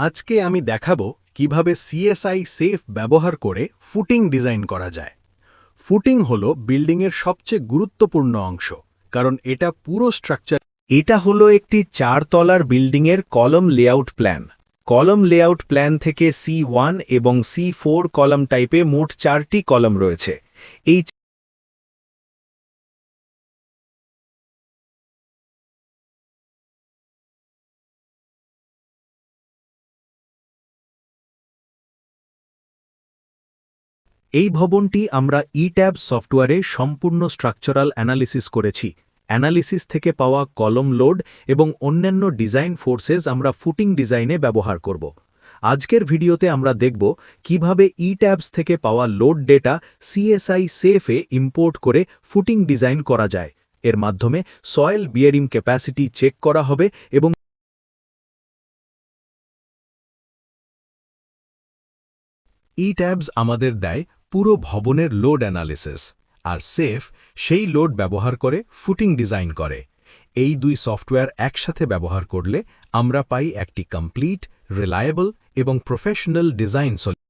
আজকে আমি দেখাবো কিভাবে সিএসআই সেফ ব্যবহার করে ফুটিং ডিজাইন করা যায়। ফুটিং হলো বিল্ডিংয়ের সবচেয়ে গুরুত্বপূর্ণ অংশ, কারণ এটা পুরো স্ট্রাকচার। এটা হলো একটি 4 তলার বিল্ডিংয়ের column layout plan. Column layout plan থেকে C1 এবং C4 কলাম টাইপে মোট 4টি কলাম রয়েছে। এই এই ভবনটি আমরা ইট্যাব সফটওয়্যারে সম্পূর্ণ স্ট্রাকচারাল অ্যানালিসিস করেছি। অ্যানালিসিস থেকে পাওয়া কলম লোড এবং অন্যান্য ডিজাইন ফোর্সেস আমরা ফুটিং ডিজাইনে ব্যবহার করব। আজকের ভিডিওতে আমরা দেখব কিভাবে ইট্যাবস থেকে পাওয়া লোড ডেটা সিএসআই সেফে ইম্পোর্ট করে ফুটিং ডিজাইন করা যায়। এর মাধ্যমে সয়েল বিয়ারিং ক্যাপাসিটি চেক করা হবে এবং ইট্যাবস আমাদের দেয় পুরো ভবনের লোড অ্যানালিসিস, আর সেফ সেই লোড ব্যবহার করে ফুটিং ডিজাইন করে। এই দুই সফটওয়্যার একসাথে ব্যবহার করলে আমরা পাই একটি কমপ্লিট, রিলায়েবল এবং প্রফেশনাল ডিজাইন সলিউশন।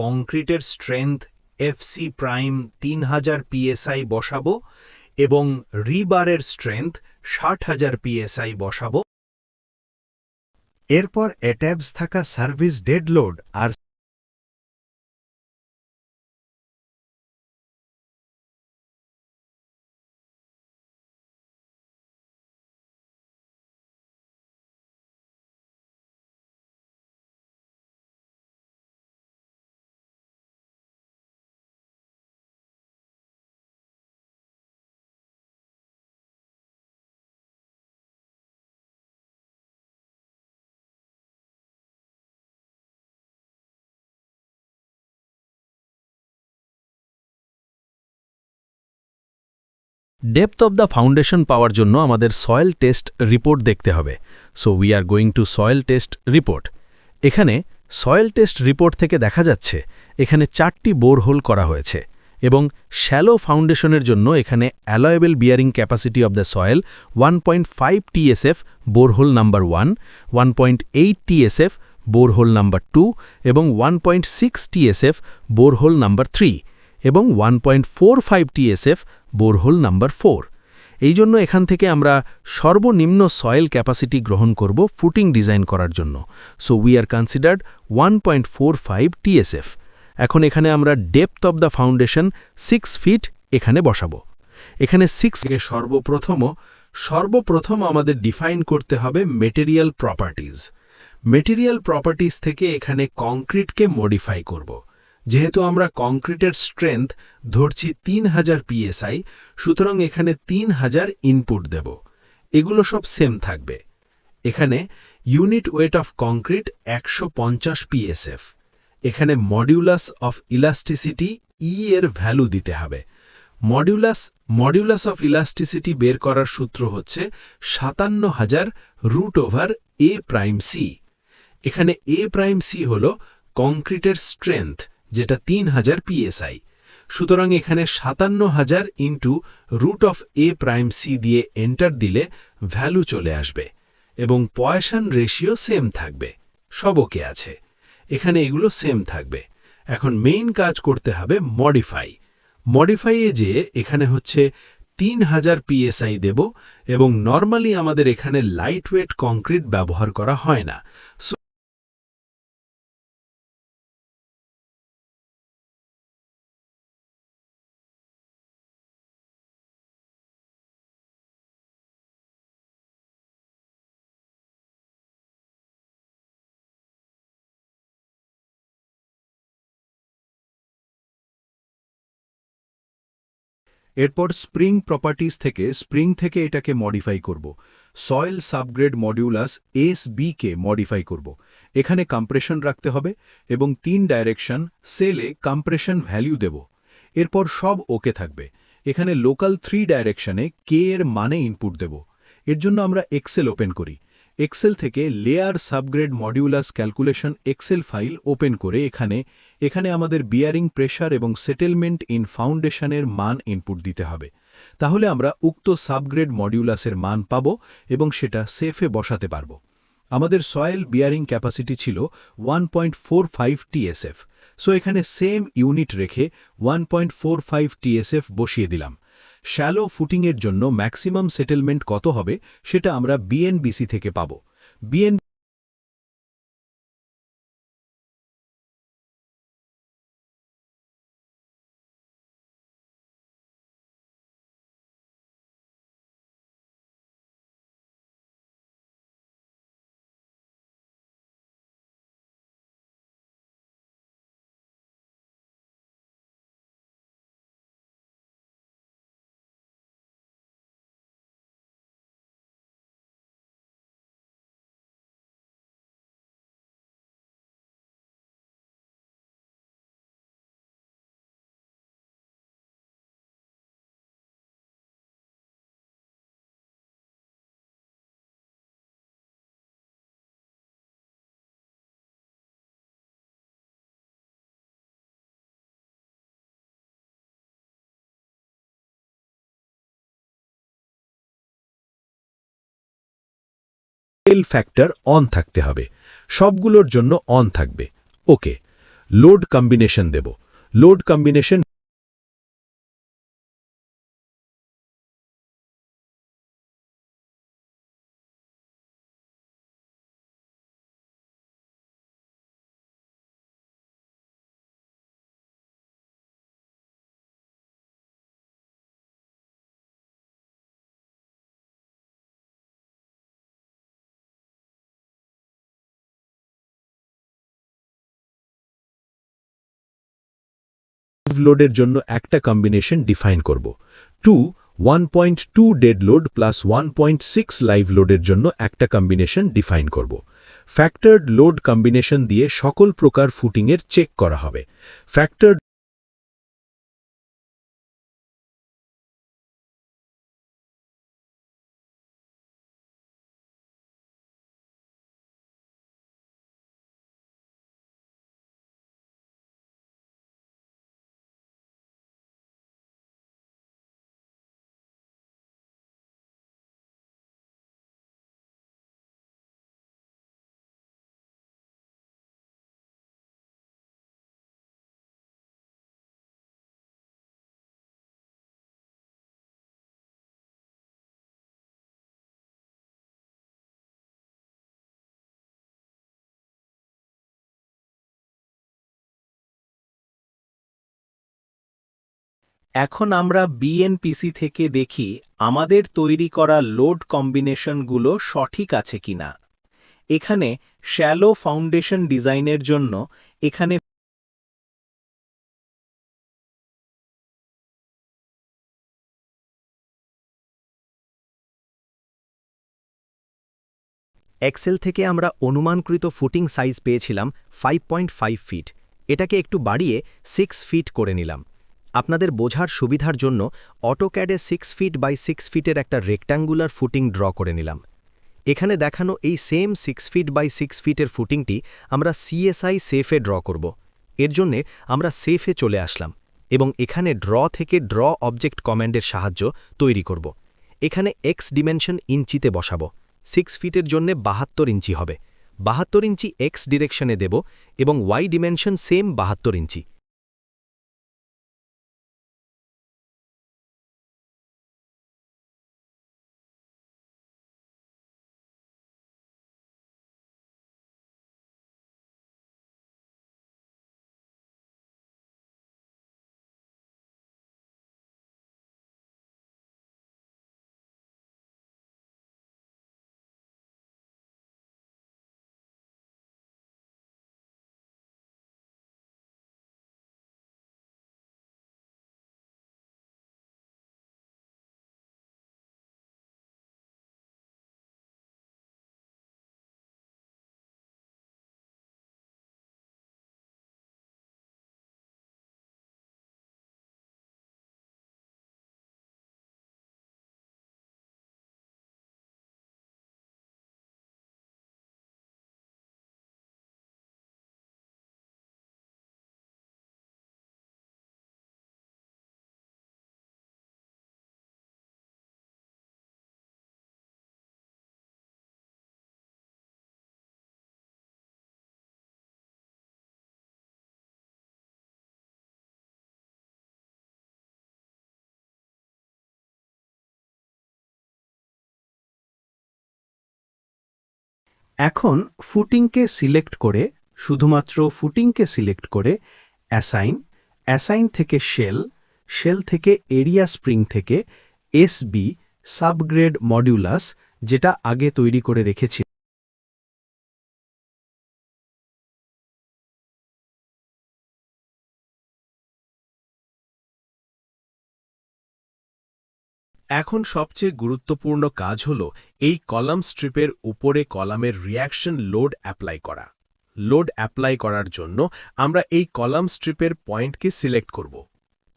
কংক্রিটের স্ট্রেংথ এফসি প্রাইম 3000 পিএসআই বসাবো এবং রিবারের স্ট্রেংথ 60,000 পিএসআই বসাবো। এরপর অ্যাট্যাবস থাকা সার্ভিস ডেড লোড আর ডেপথ অফ দ্য ফাউন্ডেশন পাওয়ার জন্য আমাদের সয়েল টেস্ট রিপোর্ট দেখতে হবে। So we are going to soil test report. এখানে সয়েল টেস্ট রিপোর্ট থেকে দেখা যাচ্ছে এখানে 4টি বোরহোল করা হয়েছে এবং শ্যালো ফাউন্ডেশনের জন্য এখানে allowable bearing capacity of the soil 1.5 TSF borehole number 1, 1.8 TSF borehole number 2 এবং 1.6 TSF বোরহোল নাম্বার 3 এবং 1.45 TSF বোরহোল নাম্বার 4। এই জন্য এখান থেকে আমরা সর্বনিম্ন সয়েল ক্যাপাসিটি গ্রহণ করব ফুটিং ডিজাইন করার জন্য। So we are considered 1.45 TSF। এখন এখানে আমরা depth of the foundation 6 feet এখানে বসাবো। এখানে 6 থেকে সর্বপ্রথম আমাদের ডিফাইন করতে হবে মেটেরিয়াল প্রপার্টিজ। মেটেরিয়াল প্রপার্টিজ থেকে এখানে কংক্রিটকে মডিফাই করব। যেহেতু আমরা কংক্রিটের স্ট্রেংথ ধরছি 3000 পিএসআই, সুতরাং এখানে 3000 ইনপুট দেব। এগুলো সব সেম থাকবে। এখানে unit weight of concrete 150 PSF. এখানে মডিউলাস অফ ইলাস্টিসিটি এর ভ্যালু দিতে হবে। মডিউলাস অফ ইলাস্টিসিটি বের করার সূত্র হচ্ছে 57,000 √A'(C)। এখানে A'(C) হল কংক্রিটের স্ট্রেংথ, যেটা 3000 পিএসআই। সুতরাং এখানে 57,000 ইন্টু √A'(C) দিয়ে এন্টার দিলে ভ্যালু চলে আসবে এবং পয়সন রেশিও সেম থাকবে। সব ওকে আছে, এখানে এগুলো সেম থাকবে। এখন মেইন কাজ করতে হবে মডিফাইয়ে যে এখানে হচ্ছে 3000 পিএসআই দেব এবং নরমালি আমাদের এখানে লাইট ওয়েট কংক্রিট ব্যবহার করা হয় না। এরপর স্প্রিং প্রপার্টিজ থেকে এটাকে মডিফাই করব। সয়েল সাবগ্রেড মডিউলাস এসবিকে মডিফাই করব। এখানে কম্প্রেশন রাখতে হবে এবং 3 ডাইরেকশন সেলে কম্প্রেশন ভ্যালু দেব। এরপর সব ওকে থাকবে। এখানে লোকাল 3 ডাইরেকশনে কে এর মানে ইনপুট দেব। এর জন্য আমরা এক্সেল ওপেন করি। এক্সেল থেকে layer subgrade modulus calculation Excel file open করে এখানে আমাদের বিয়ারিং প্রেশার এবং সেটেলমেন্ট ইন ফাউন্ডেশনের মান ইনপুট দিতে হবে। তাহলে আমরা উক্ত সাবগ্রেড মডিউলাসের মান পাব এবং সেটা সেফে বসাতে পারব। আমাদের সয়েল বিয়ারিং ক্যাপাসিটি ছিল 1.45 টিএসএফ। সো এখানে সেম ইউনিট রেখে 1.45 টিএসএফ বসিয়ে দিলাম। শ্যালো ফুটিংয়ের জন্য ম্যাক্সিমাম সেটেলমেন্ট কত হবে সেটা আমরা বিএনবিসি থেকে পাব। বিএন ফ্যাক্টর অন থাকতে হবে। সবগুলোর জন্য অন থাকবে। ওকে। লোড কম্বিনেশন দেব। লোড কম্বিনেশন লোডের জন্য একটা কম্বিনেশন ডিফাইন করব। 1.2 ডেড লোড প্লাস 1.6 লাইভ লোডের জন্য একটা কম্বিনেশন ডিফাইন করব। ফ্যাক্টরড লোড কম্বিনেশন দিয়ে সকল প্রকার ফুটিংয়ের চেক করা হবে। ফ্যাক্টরড এখন আমরা বিএনপিসি থেকে দেখি আমাদের তৈরি করা লোড কম্বিনেশনগুলো সঠিক আছে কিনা। এখানে শ্যালো ফাউন্ডেশন ডিজাইনের জন্য এখানে এক্সেল থেকে আমরা অনুমানকৃত ফুটিং সাইজ পেয়েছিলাম 5.5 ফিট। এটাকে একটু বাড়িয়ে 6 ফিট করে নিলাম। আপনাদের বোঝার সুবিধার জন্য অটোক্যাডে 6 ফিট বাই 6 ফিটের একটা রেক্ট্যাঙ্গুলার ফুটিং ড্র করে নিলাম। এখানে দেখানো এই সেম 6 ফিট বাই 6 ফিটের ফুটিংটি আমরা সিএসআই সেফে ড্র করব। এর জন্যে আমরা সেফে চলে আসলাম এবং এখানে ড্র থেকে ড্র অবজেক্ট কমান্ডের সাহায্য তৈরি করব। এখানে এক্স ডিমেনশন ইঞ্চিতে বসাবো। 6 ফিটের জন্য 72 ইঞ্চি হবে। 72 ইঞ্চি এক্স ডিরেকশনে দেব এবং ওয়াই ডিমেনশন সেম 72 ইঞ্চি। এখন ফুটিংকে সিলেক্ট করে শুধুমাত্র ফুটিংকে সিলেক্ট করে অ্যাসাইন থেকে শেল থেকে এরিয়া স্প্রিং থেকে এসবি সাবগ্রেড মডিউলাস যেটা আগে তৈরি করে রেখেছি। এখন সবচেয়ে গুরুত্বপূর্ণ কাজ হল এই কলাম স্ট্রিপের উপরে কলামের রিঅ্যাকশন লোড অ্যাপ্লাই করা। লোড অ্যাপ্লাই করার জন্য আমরা এই কলাম স্ট্রিপের পয়েন্টকে সিলেক্ট করব।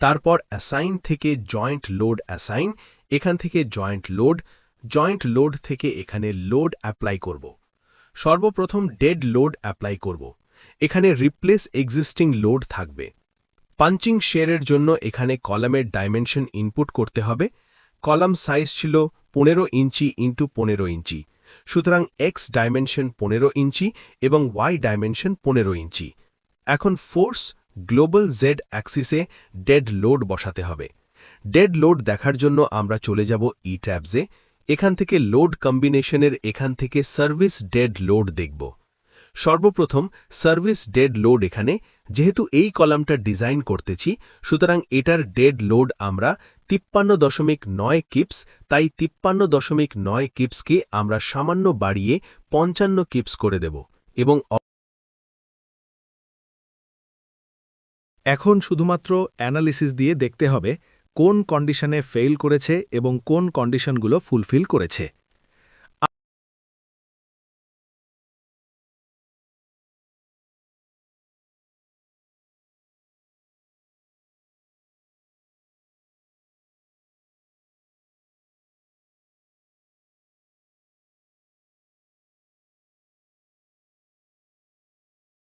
তারপর অ্যাসাইন থেকে জয়েন্ট লোড অ্যাসাইন, এখান থেকে জয়েন্ট লোড থেকে এখানে লোড অ্যাপ্লাই করব। সর্বপ্রথম ডেড লোড অ্যাপ্লাই করব। এখানে রিপ্লেস এক্সিস্টিং লোড থাকবে। পাঞ্চিং শেয়ারের জন্য এখানে কলামের ডাইমেনশন ইনপুট করতে হবে। কলাম সাইজ ছিল 15 ইঞ্চি ইন্টু 15 ইঞ্চি, সুতরাং এক্স ডাইমেনশন 15 ইঞ্চি এবং ওয়াই ডাইমেনশন 15 ইঞ্চি। এখন ফোর্স গ্লোবাল জেড অ্যাক্সিসে ডেড লোড বসাতে হবে। ডেড লোড দেখার জন্য আমরা চলে যাব ই ট্যাবসে। এখান থেকে লোড কম্বিনেশনের এখান থেকে সার্ভিস ডেড লোড দেখব। সর্বপ্রথম সার্ভিস ডেড লোড এখানে, যেহেতু এই কলামটা ডিজাইন করতেছি সুতরাং এটার ডেড লোড আমরা 53.9 কিপস, তাই 53.9 কিপসকে আমরা সামান্য বাড়িয়ে 55 কিপস করে দেব এবং এখন শুধুমাত্র অ্যানালিসিস দিয়ে দেখতে হবে কোন কন্ডিশনে ফেল করেছে এবং কোন কন্ডিশনগুলো ফুলফিল করেছে।